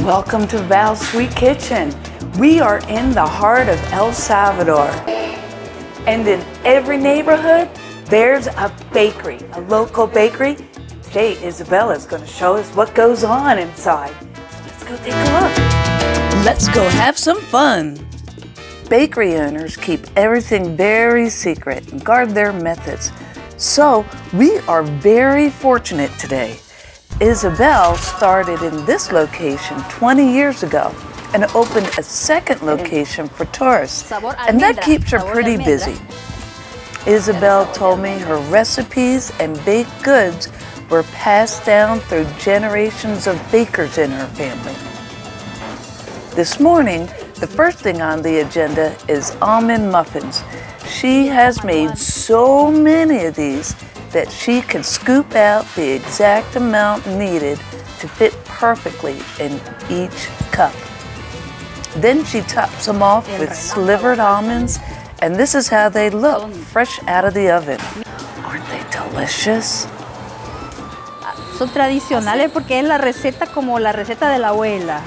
Welcome to Val's Sweet Kitchen. We are in the heart of El Salvador. And in every neighborhood, there's a bakery, a local bakery. Today, Isabel is going to show us what goes on inside. Let's go take a look. Let's go have some fun. Bakery owners keep everything very secret and guard their methods. So we are very fortunate today. Isabel started in this location 20 years ago and opened a second location for tourists, and that keeps her pretty busy. Isabel told me her recipes and baked goods were passed down through generations of bakers in her family. This morning, the first thing on the agenda is almond muffins. She has made so many of these that she can scoop out the exact amount needed to fit perfectly in each cup. Then she tops them off with slivered almonds, and this is how they look fresh out of the oven. Aren't they delicious? Son tradicionales porque es la receta como la receta de la abuela.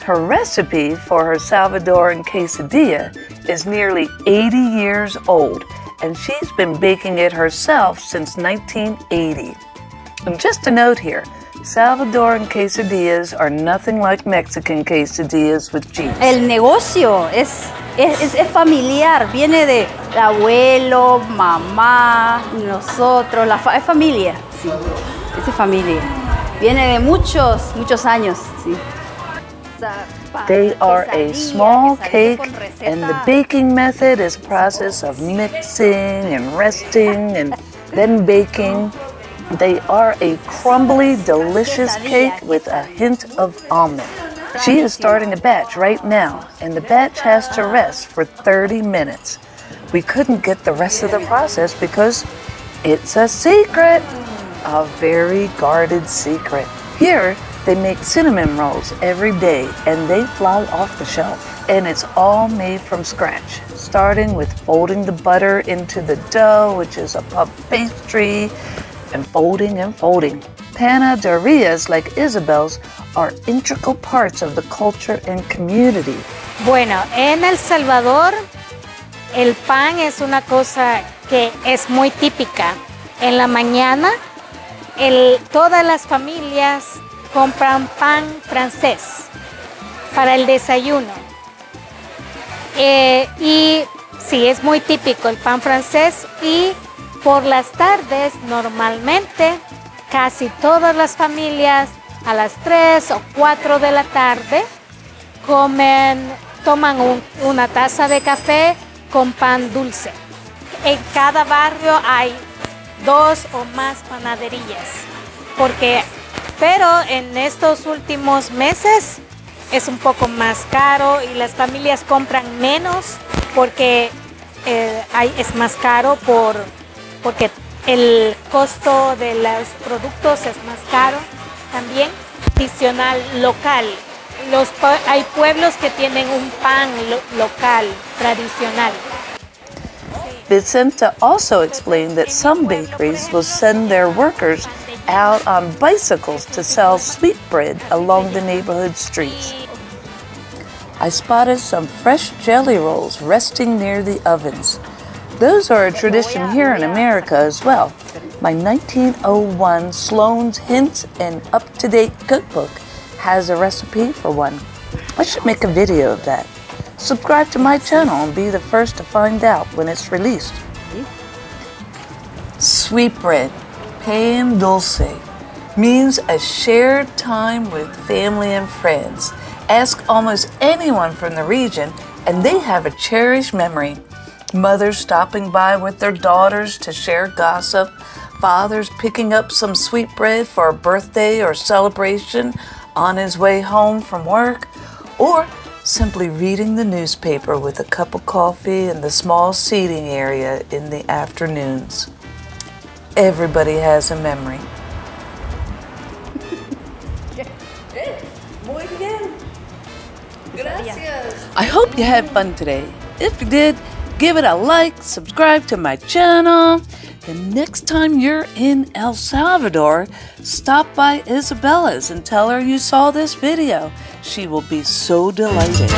Her recipe for her Salvadoran quesadilla is nearly 80 years old, and she's been baking it herself since 1980. And just a note here, Salvadoran quesadillas are nothing like Mexican quesadillas with cheese. El negocio es familiar, viene de abuelo, mamá, nosotros, es familia, sí, es familia. Viene de muchos años, sí. They are a small cake, and the baking method is a process of mixing and resting and then baking. They are a crumbly, delicious cake with a hint of almond. She is starting a batch right now, and the batch has to rest for 30 minutes. We couldn't get the rest of the process because it's a secret, a very guarded secret. Here, they make cinnamon rolls every day, and they fly off the shelf. And it's all made from scratch, starting with folding the butter into the dough, which is a puff pastry, and folding and folding. Panaderias like Isabel's are integral parts of the culture and community. Bueno, en El Salvador, el pan es una cosa que es muy típica. En la mañana, todas las familias compran pan francés para el desayuno. Y sí, es muy típico el pan francés. Y por las tardes, normalmente, casi todas las familias a las 3 o 4 de la tarde toman una taza de café con pan dulce. En cada barrio hay 2 o más panaderías, pero en estos últimos meses es un poco más caro y las familias compran menos porque es más caro porque el costo de los productos es más caro. También tradicional local. Hay pueblos que tienen un pan local tradicional. Vicenta also explained that some bakeries will send their workers out on bicycles to sell sweetbread along the neighborhood streets. I spotted some fresh jelly rolls resting near the ovens. Those are a tradition here in America as well. My 1901 Sloan's Hints and Up-to-Date Cookbook has a recipe for one. I should make a video of that. Subscribe to my channel and be the first to find out when it's released. Sweetbread, pan dulce, means a shared time with family and friends. Ask almost anyone from the region and they have a cherished memory. Mothers stopping by with their daughters to share gossip, fathers picking up some sweetbread for a birthday or celebration on his way home from work, or simply reading the newspaper with a cup of coffee in the small seating area in the afternoons. Everybody has a memory. Muy bien. Gracias. I hope you had fun today. If you did, give it a like, subscribe to my channel, The next time you're in El Salvador, stop by Isabella's and tell her you saw this video. She will be so delighted.